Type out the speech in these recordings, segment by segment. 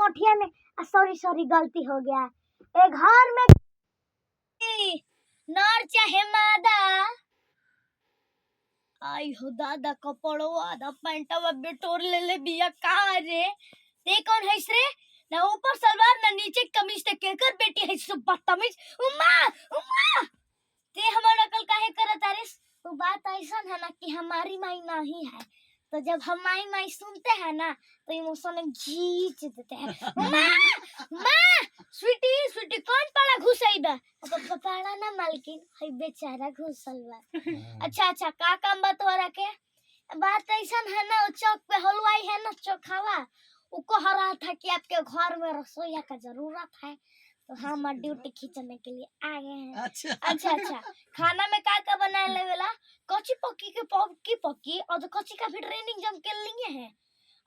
कोठिया में सॉरी गलती हो गया। एक घर में नर चाहे मादा, आई हो दादा कपड़ो आधा पैंटवा बेटोर ले बिया का रे। ते कौन है रे? ना ऊपर सलवार ना नीचे कमीज, ते केकर बेटी है सब बदतमीज। उम्मा ते हमार अकल काहे करत आरिस? वो बात ऐसा है ना कि हमारी माई नहीं है, तो जब हम माई सुनते हैं ना तो इमोशन खींच देते हैं। माँ स्वीटी कौन पड़ा घुसई बा? तो पड़ा ना मालकिन, है बेचारा घुसल बा। अच्छा का काम बा तोरा के? बात ऐसा है ना, चौक पे हलवाई है ना चौखावा, वो कह रहा था कि आपके घर में रसोईया का जरूरत है, तो हम ड्यूटी खींचने के लिए आ गए हैं। अच्छा खाना में का बना लेवेला? कच्ची पक्की के पक्की और कच्ची का भी ट्रेनिंग जम के लिए है।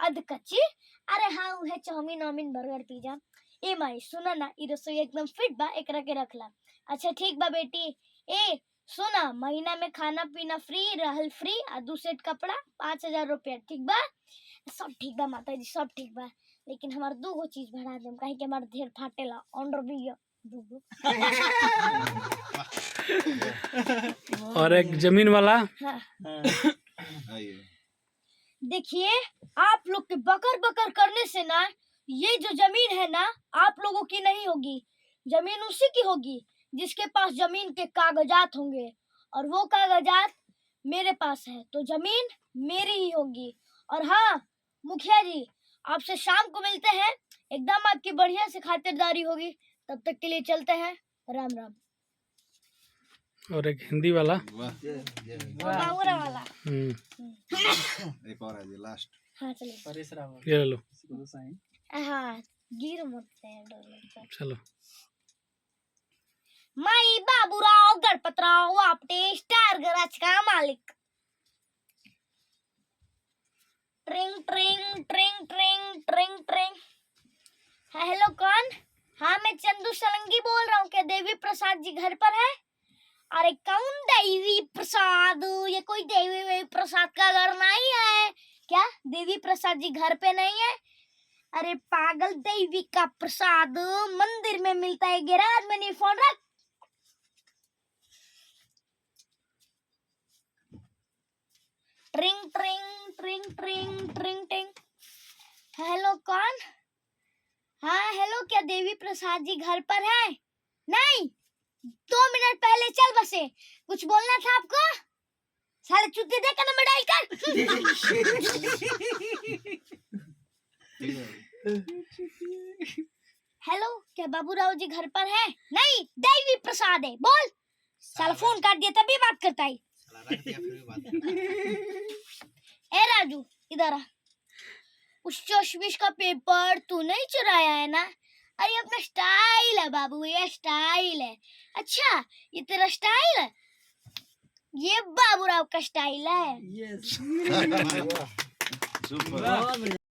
अध कच्ची अरे हाँ उहे चाउमीन बर्गर पिज्जा। ए माई सुना ना, ई रसोई एकदम फिट बा, एकरा के रखला। अच्छा ठीक बा बेटी। ए सुना, महीना में खाना पीना फ्री, रहल फ्री, आ 2 सेट कपड़ा 5000 रुपया, ठीक बा? सब ठीक बा माता जी, सब ठीक बा, लेकिन हमार 2 चीज बढ़ा देम, काहे कि हमार ढेर फाटेला अंडर भी है 2। और एक जमीन वाला। हाँ। देखिए, आप लोग के बकर करने से ना ये जो जमीन है ना आप लोगों की नहीं होगी, जमीन उसी की होगी जिसके पास जमीन के कागजात होंगे, और वो कागजात मेरे पास है, तो जमीन मेरी ही होगी। और हाँ मुखिया जी, आपसे शाम को मिलते हैं, एकदम आपकी बढ़िया से खातिरदारी होगी। तब तक के लिए चलते हैं, राम राम। और एक हिंदी वाला। बाबूरा वाला। एक और है जी लास्ट। हाँ चलो ये ले लो। हाँ गिर मत से चलो। माई बाबूराव गणपतराव आपटे स्टार गराज का मालिक। ट्रिंग ट्रिंग ट्रिंग ट्रिंग ट्रिंग ट्रिंग। हेलो कौन? हाँ मैं चंदू सलंगी बोल रहा हूँ, क्या देवी प्रसाद जी घर पर है? अरे कौन देवी प्रसाद? ये कोई देवी प्रसाद का घर नहीं है क्या? देवी प्रसाद जी घर पे नहीं है? अरे पागल, देवी का प्रसाद मंदिर में मिलता है, गैराज में नहीं। फोन रख। ट्रिंग ट्रिंग ट्रिंग ट्रिंग ट्रिंग ट्रिंग। हेलो कौन? हाँ हेलो, क्या देवी प्रसाद जी घर पर है? नहीं, 2 मिनट पहले चल बसे। कुछ बोलना था आपको? साले चुत्ती दे का नंबर डायल कर। हेलो, क्या बाबूराव जी घर पर है? नहीं, देवी प्रसाद है। बोल। साला फोन काट दिया तभी बात करता है। ए राजू इधर आ। उस चश्मिश का पेपर तू नहीं चुराया है ना? अरे अपना स्टाइल है बाबू, ये स्टाइल है। अच्छा ये तेरा स्टाइल है? ये बाबूराव का स्टाइल है। सुपर।